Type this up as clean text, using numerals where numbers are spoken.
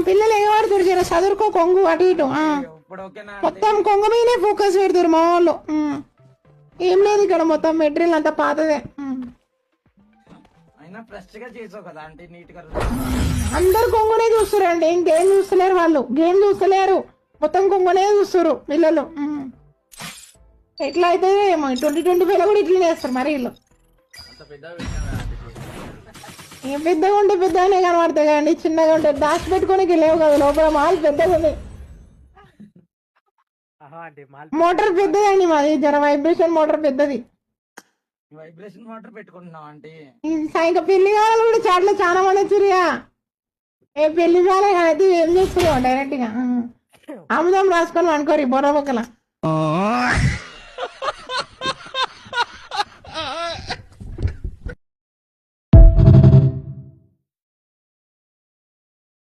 పిల్లలు ఎగబడుతురు జర చదువుకో కొంగు అటు ఇటు మొత్తం కొంగు మీదే ఫోకస్ పెడుతురు మా వాళ్ళు. ఏం లేదు ఇక్కడ మొత్తం మెటీరియల్ అంతా పాతదే. అందరు కొంగునే చూస్తురండి, ఇంకేం చూస్తలేరు వాళ్ళు, గేమ్ చూస్తలేరు, మొత్తం కొంగునే చూస్తురు పిల్లలు. ఎట్లా అయితే 2025 కూడా ఇట్లనే వేస్తారు మరి వీళ్ళు. ఏం పెద్దగా ఉంటే పెద్దగానే కనబడతాయి కదండి, చిన్నగా ఉంటే దాచి పెట్టుకోనికి లేవు కదా, లోపల మాల్ పెద్దగా ఉంది. మోటార్ పెద్దదండి మాది, జర వైబ్రేషన్ మోటార్ పెద్దది. వైబ్రేషన్ వాటర్ పెట్టుకుంటున్నాం అంటే ఇంకా పెళ్లి కావాలి కూడా చాట్లో చాలా మంది వచ్చిరుగా. ఏ పెళ్లి కాలే అయితే ఏం చేస్తున్నావు డైరెక్ట్ గా అమ్ముదాం రాసుకొని అనుకోరు బొర్ర బొక్కల.